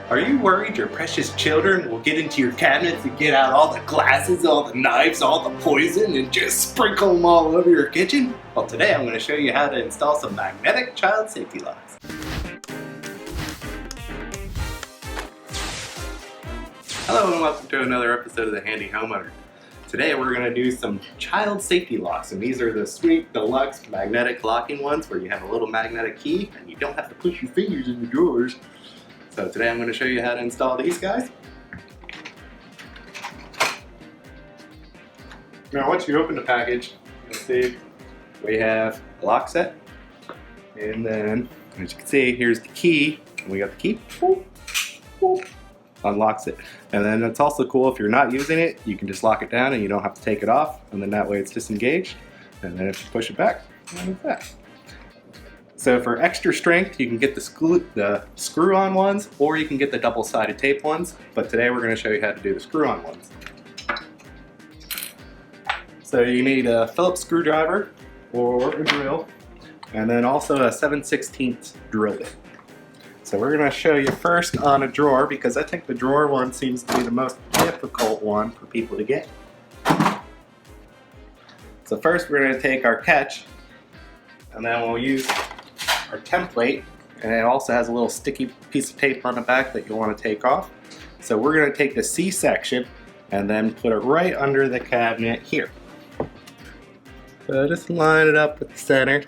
Are you worried your precious children will get into your cabinets and get out all the glasses, all the knives, all the poison, and just sprinkle them all over your kitchen? Well, today I'm going to show you how to install some magnetic child safety locks. Hello and welcome to another episode of The Handy Homeowner. Today we're going to do some child safety locks, and these are the sweet deluxe magnetic locking ones where you have a little magnetic key and you don't have to push your fingers in the drawers. So today I'm going to show you how to install these guys. Now once you open the package, you'll see we have a lock set, and then as you can see, here's the key, and we got the key. Boop, boop. Unlocks it. And then it's also cool if you're not using it, you can just lock it down and you don't have to take it off, and then that way it's disengaged, and then if you push it back, like that. So for extra strength, you can get the screw-on ones, or you can get the double-sided tape ones, but today we're going to show you how to do the screw-on ones. So you need a Phillips screwdriver or a drill, and then also a 7/16 drill bit. So we're going to show you first on a drawer, because I think the drawer one seems to be the most difficult one for people to get. So first we're going to take our catch, and then we'll use our template, and it also has a little sticky piece of tape on the back that you'll want to take off. So we're going to take the C section and then put it right under the cabinet here. So just line it up with the center.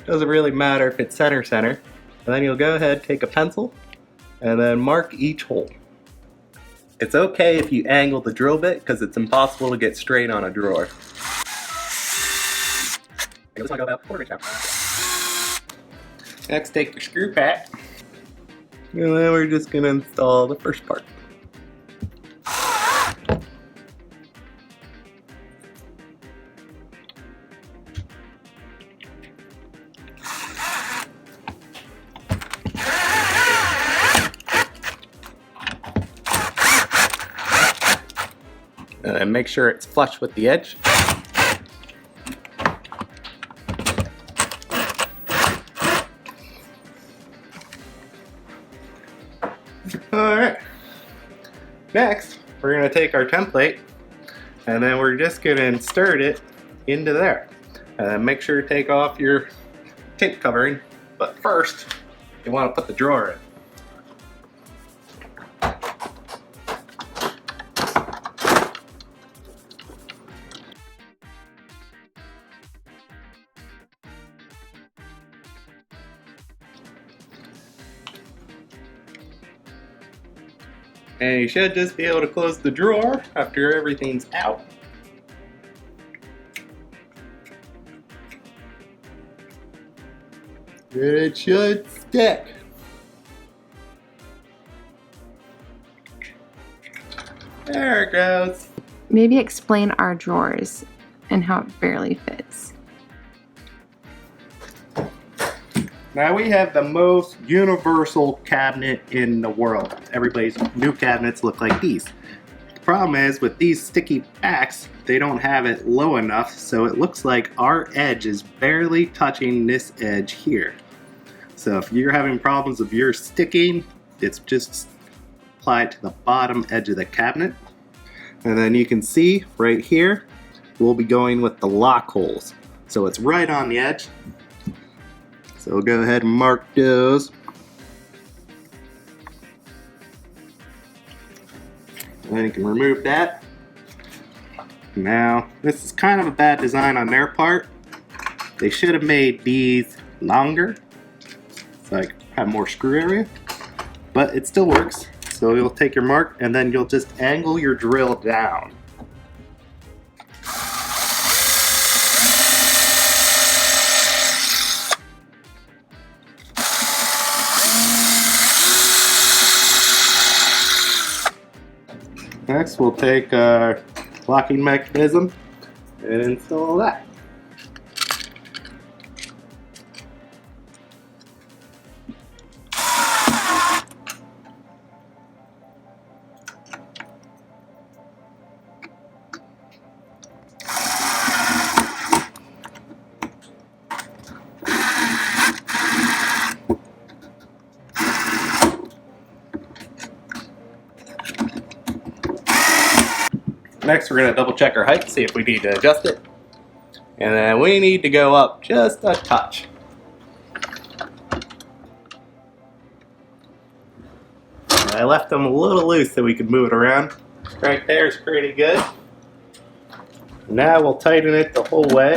Doesn't really matter if it's center. And then you'll go ahead, take a pencil, and then mark each hole. It's okay if you angle the drill bit, because it's impossible to get straight on a drawer. This one go about 1/4 inch out. Next, take your screw pat, and then we're just going to install the first part. And make sure it's flush with the edge. Alright, next we're going to take our template, and then we're just going to insert it into there. And then make sure to take off your tape covering, but first you want to put the drawer in. And you should just be able to close the drawer after everything's out. It should stick. There it goes. Maybe explain our drawers and how it barely fits. Now we have the most universal cabinet in the world. Everybody's new cabinets look like these. The problem is with these sticky backs, they don't have it low enough, so it looks like our edge is barely touching this edge here. So if you're having problems with your sticking, it's just applied to the bottom edge of the cabinet. And then you can see right here, we'll be going with the lock holes. So it's right on the edge. So we'll go ahead and mark those. And then you can remove that. Now, this is kind of a bad design on their part. They should have made these longer, so I have more screw area, but it still works. So you'll take your mark, and then you'll just angle your drill down. Next, we'll take our locking mechanism and install that. Next, we're going to double check our height, see if we need to adjust it. And then we need to go up just a touch. I left them a little loose so we could move it around. Right there is pretty good. Now we'll tighten it the whole way.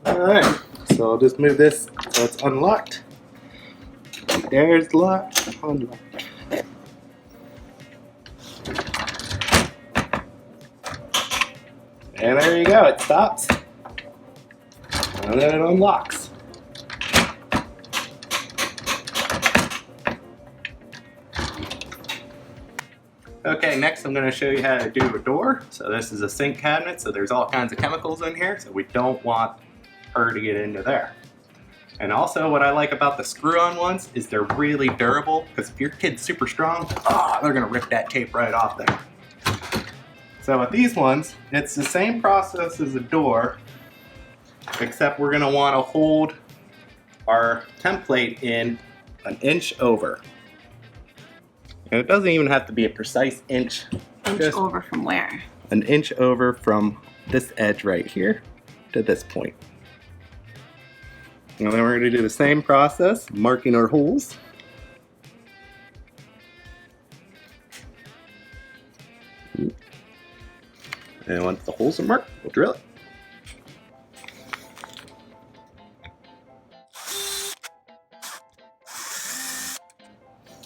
Alright, so I'll just move this so it's unlocked. There's locked, unlocked. And there you go, it stops. And then it unlocks. Okay, next I'm going to show you how to do a door. So this is a sink cabinet, so there's all kinds of chemicals in here, so we don't want her to get into there. And also what I like about the screw-on ones is they're really durable, because if your kid's super strong, they're going to rip that tape right off there. So with these ones, it's the same process as a door, except we're going to want to hold our template in an inch over. And it doesn't even have to be a precise inch. Inch over from where? An inch over from this edge right here to this point. And then we're going to do the same process, marking our holes. And once the holes are marked, we'll drill it.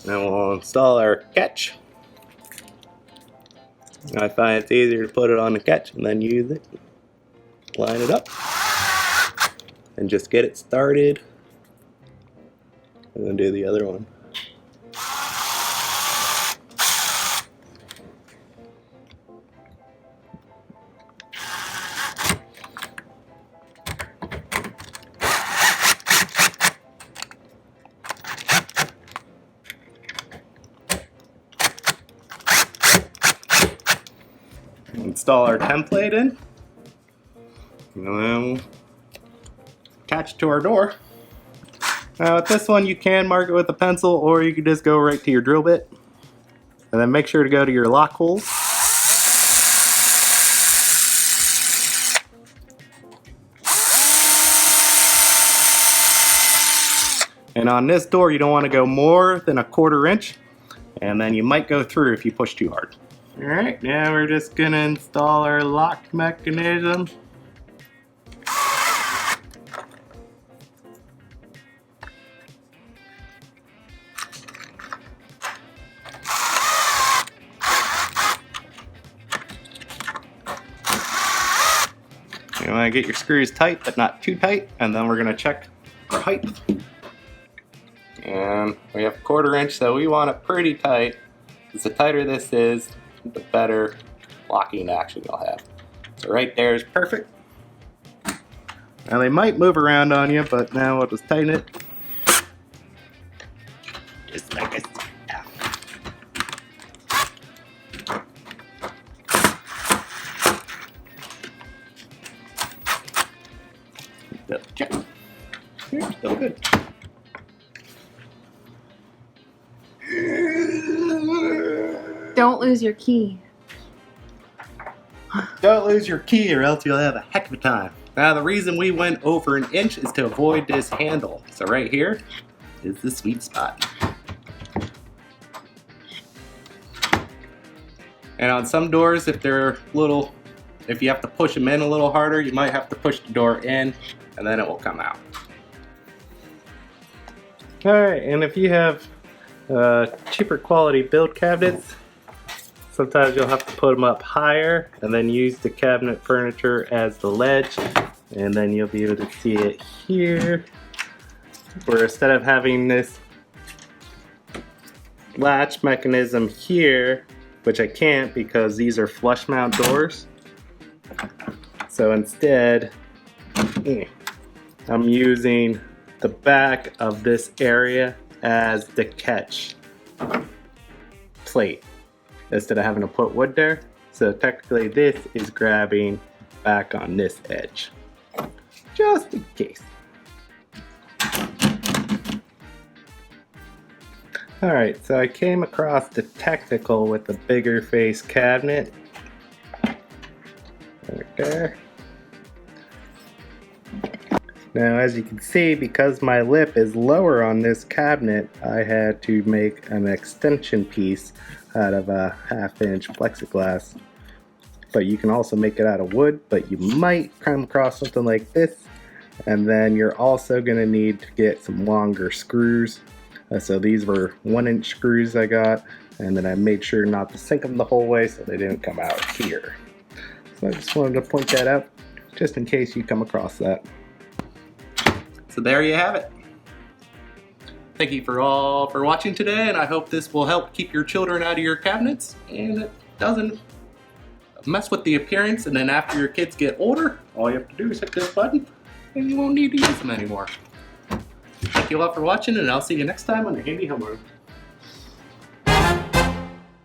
Then we'll install our catch. I find it's easier to put it on the catch and then use it. Line it up. And just get it started. And then do the other one. Install our template in, and then we'll attach it to our door. Now with this one you can mark it with a pencil, or you can just go right to your drill bit, and then make sure to go to your lock holes. And on this door you don't want to go more than a 1/4 inch, and then you might go through if you push too hard. Alright, now we're just going to install our lock mechanism. You want to get your screws tight, but not too tight, and then we're going to check our height. And we have 1/4 inch, so we want it pretty tight, because the tighter this is, the better locking action you'll have. So right there is perfect. Now they might move around on you, but now we'll just tighten it. Just like I said. Double check. Here, still good. Don't lose your key. Don't lose your key or else you'll have a heck of a time. Now the reason we went over an inch is to avoid this handle. So right here is the sweet spot. And on some doors, if they're little, if you have to push them in a little harder, you might have to push the door in and then it will come out. Alright, and if you have cheaper quality build cabinets, sometimes you'll have to put them up higher and then use the cabinet furniture as the ledge, and then you'll be able to see it here, where instead of having this latch mechanism here, which I can't because these are flush mount doors, so instead I'm using the back of this area as the catch plate instead of having to put wood there. So technically this is grabbing back on this edge, just in case. Alright, so I came across the Technical with the bigger face cabinet. Right there. Now as you can see, because my lip is lower on this cabinet, I had to make an extension piece out of a 1/2-inch plexiglass. But you can also make it out of wood, but you might come across something like this. And then you're also going to need to get some longer screws. So these were 1-inch screws I got, and then I made sure not to sink them the whole way so they didn't come out here. So I just wanted to point that out, just in case you come across that. So there you have it. Thank you for watching today, and I hope this will help keep your children out of your cabinets, and it doesn't mess with the appearance. And then after your kids get older, all you have to do is hit this button, and you won't need to use them anymore. Thank you all for watching, and I'll see you next time on the Handy Homework.